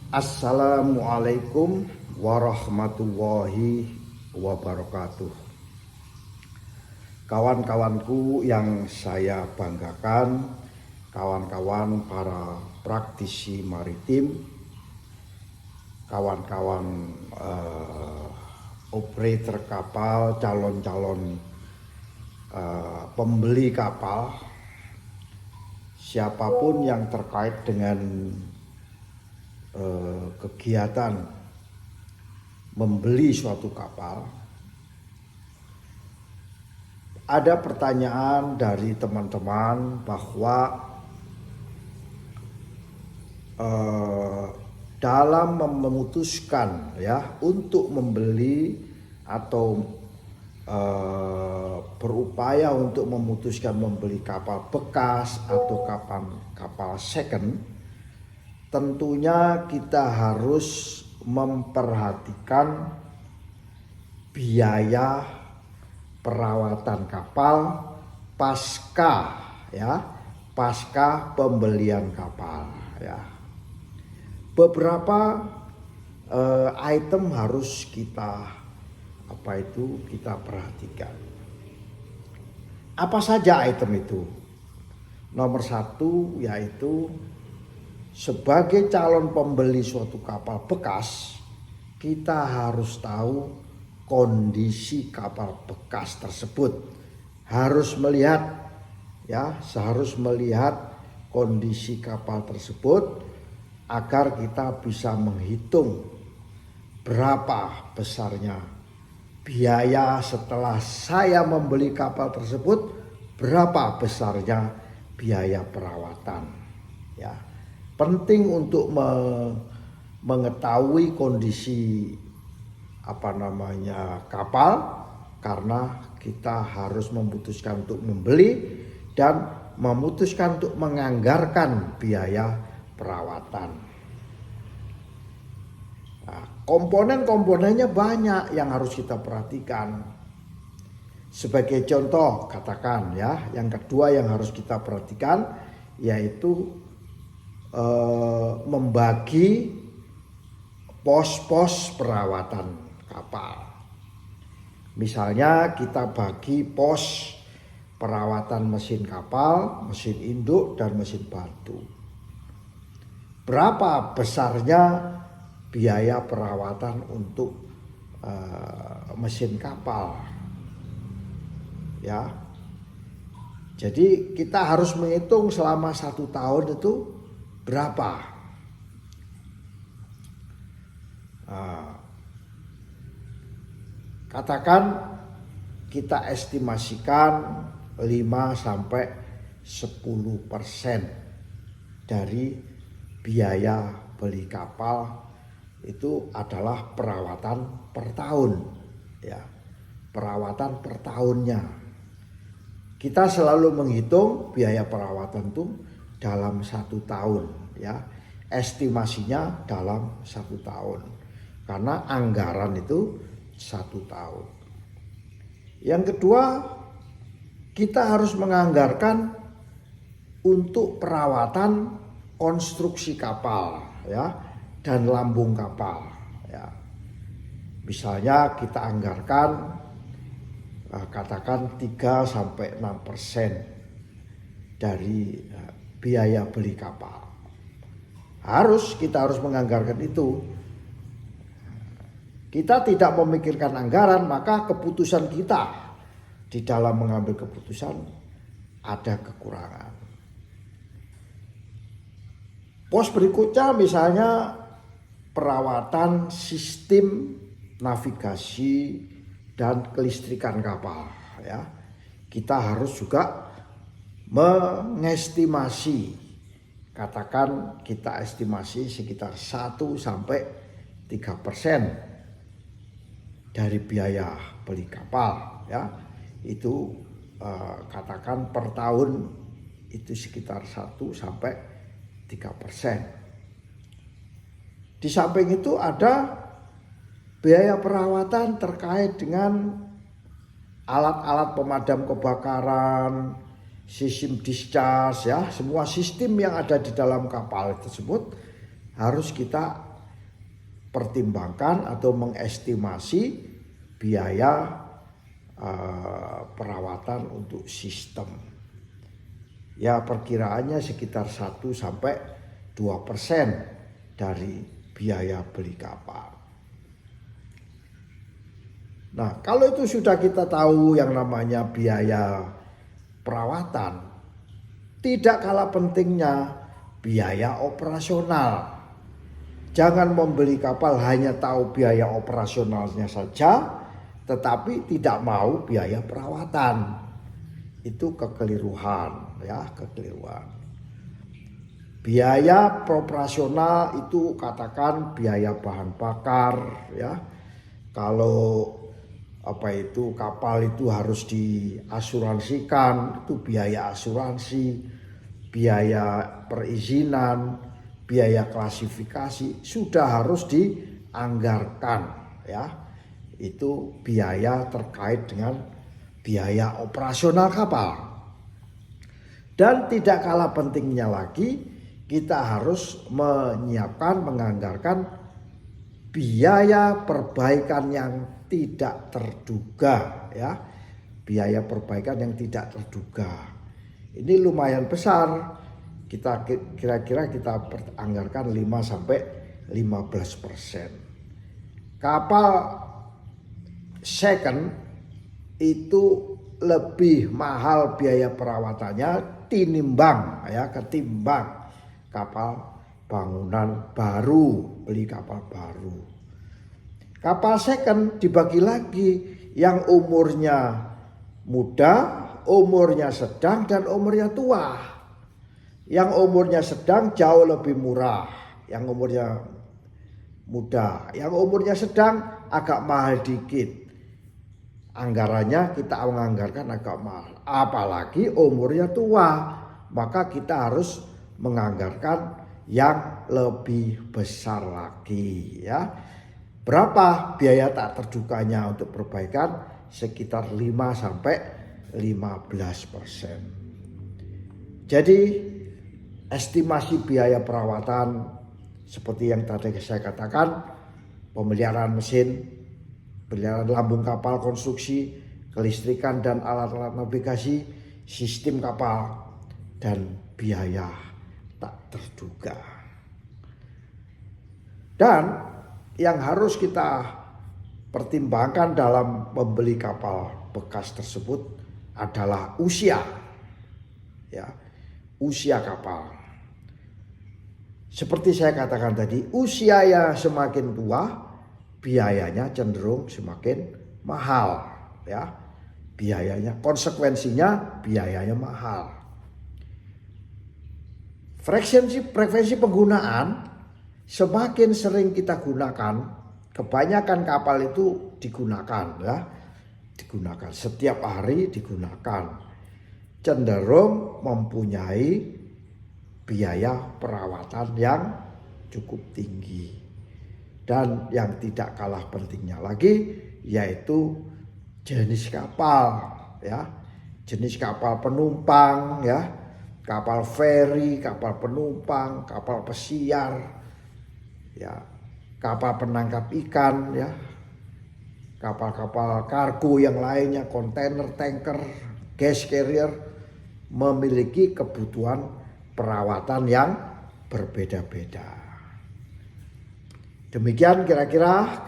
Assalamualaikum warahmatullahi wabarakatuh. Kawan-kawanku yang saya banggakan, kawan-kawan para praktisi maritim, kawan-kawan operator kapal, calon-calon pembeli kapal, siapapun yang terkait dengan kegiatan membeli suatu kapal. Ada pertanyaan dari teman-teman bahwa dalam memutuskan untuk membeli atau berupaya untuk memutuskan membeli kapal bekas atau kapal second, tentunya kita harus memperhatikan biaya perawatan kapal pasca pembelian kapal ya. Beberapa item harus kita perhatikan. Apa saja item itu? Nomor satu yaitu sebagai calon pembeli suatu kapal bekas, kita harus tahu kondisi kapal bekas tersebut. Harus melihat kondisi kapal tersebut agar kita bisa menghitung berapa besarnya biaya setelah saya membeli kapal tersebut, berapa besarnya biaya perawatan ya. Penting untuk mengetahui kondisi kapal, karena kita harus memutuskan untuk membeli dan memutuskan untuk menganggarkan biaya perawatan. Nah, komponen-komponennya banyak yang harus kita perhatikan. Sebagai contoh katakan yang kedua yang harus kita perhatikan yaitu membagi pos-pos perawatan kapal. Misalnya kita bagi pos perawatan mesin kapal, mesin induk dan mesin batu. Berapa besarnya biaya perawatan untuk mesin kapal ya. Jadi kita harus menghitung selama 1 tahun itu berapa. Katakan kita estimasikan 5-10% dari biaya beli kapal itu adalah perawatan per tahun ya. Perawatan per tahunnya. Kita selalu menghitung biaya perawatan itu dalam 1 tahun ya. Estimasinya dalam 1 tahun. Karena anggaran itu 1 tahun. Yang kedua, kita harus menganggarkan untuk perawatan konstruksi kapal ya dan lambung kapal ya. Misalnya kita anggarkan katakan 3-6% dari biaya beli kapal. Kita harus menganggarkan itu. Kita tidak memikirkan anggaran, maka keputusan kita di dalam mengambil keputusan ada kekurangan. Pos berikutnya misalnya perawatan sistem navigasi dan kelistrikan kapal ya. Kita harus juga mengestimasi, katakan kita estimasi sekitar 1-3% dari biaya beli kapal ya. Itu katakan per tahun itu sekitar 1-3%. Di samping itu ada biaya perawatan terkait dengan alat-alat pemadam kebakaran, sistem discharge ya, semua sistem yang ada di dalam kapal tersebut harus kita pertimbangkan atau mengestimasi biaya perawatan untuk sistem. Ya perkiraannya sekitar 1-2% dari biaya beli kapal. Nah kalau itu sudah kita tahu yang namanya biaya perawatan, tidak kalah pentingnya biaya operasional. Jangan membeli kapal hanya tahu biaya operasionalnya saja, tetapi tidak mau biaya perawatan. Itu kekeliruan, ya, kekeliruan. Biaya operasional itu katakan biaya bahan bakar, ya. Kalau kapal itu harus diasuransikan, itu biaya asuransi, biaya perizinan, biaya klasifikasi sudah harus dianggarkan, ya. Itu biaya terkait dengan biaya operasional kapal. Dan tidak kalah pentingnya lagi, kita harus menyiapkan, menganggarkan biaya perbaikan yang tidak terduga, ya. Biaya perbaikan yang tidak terduga. Ini lumayan besar. Kita kira-kira kita anggarkan 5-15%. Kapal second itu lebih mahal biaya perawatannya ketimbang kapal bangunan baru, beli kapal baru. Kapal second dibagi lagi yang umurnya muda, umurnya sedang, dan umurnya tua. Yang umurnya sedang jauh lebih murah, yang umurnya muda. Yang umurnya sedang agak mahal dikit. Anggarannya kita menganggarkan agak mahal. Apalagi umurnya tua, maka kita harus menganggarkan yang lebih besar lagi, ya. Berapa biaya tak terduganya untuk perbaikan? Sekitar 5-15%. Jadi estimasi biaya perawatan seperti yang tadi saya katakan, pemeliharaan mesin, pemeliharaan lambung kapal, konstruksi, kelistrikan dan alat-alat navigasi, sistem kapal, dan biaya tak terduga. Dan yang harus kita pertimbangkan dalam membeli kapal bekas tersebut adalah usia, ya, usia kapal. Seperti saya katakan tadi, usia yang semakin tua, biayanya cenderung semakin mahal, ya. Biayanya, konsekuensinya biayanya mahal. Frekuensi penggunaan semakin sering kita gunakan, kebanyakan kapal itu digunakan, ya. Digunakan setiap hari, digunakan, cenderung mempunyai biaya perawatan yang cukup tinggi. Dan yang tidak kalah pentingnya lagi yaitu jenis kapal, ya. Jenis kapal penumpang, ya. Kapal feri, kapal penumpang, kapal pesiar, ya. Kapal penangkap ikan, ya. Kapal-kapal kargo yang lainnya, kontainer, tanker, gas carrier, memiliki kebutuhan perawatan yang berbeda-beda. Demikian kira-kira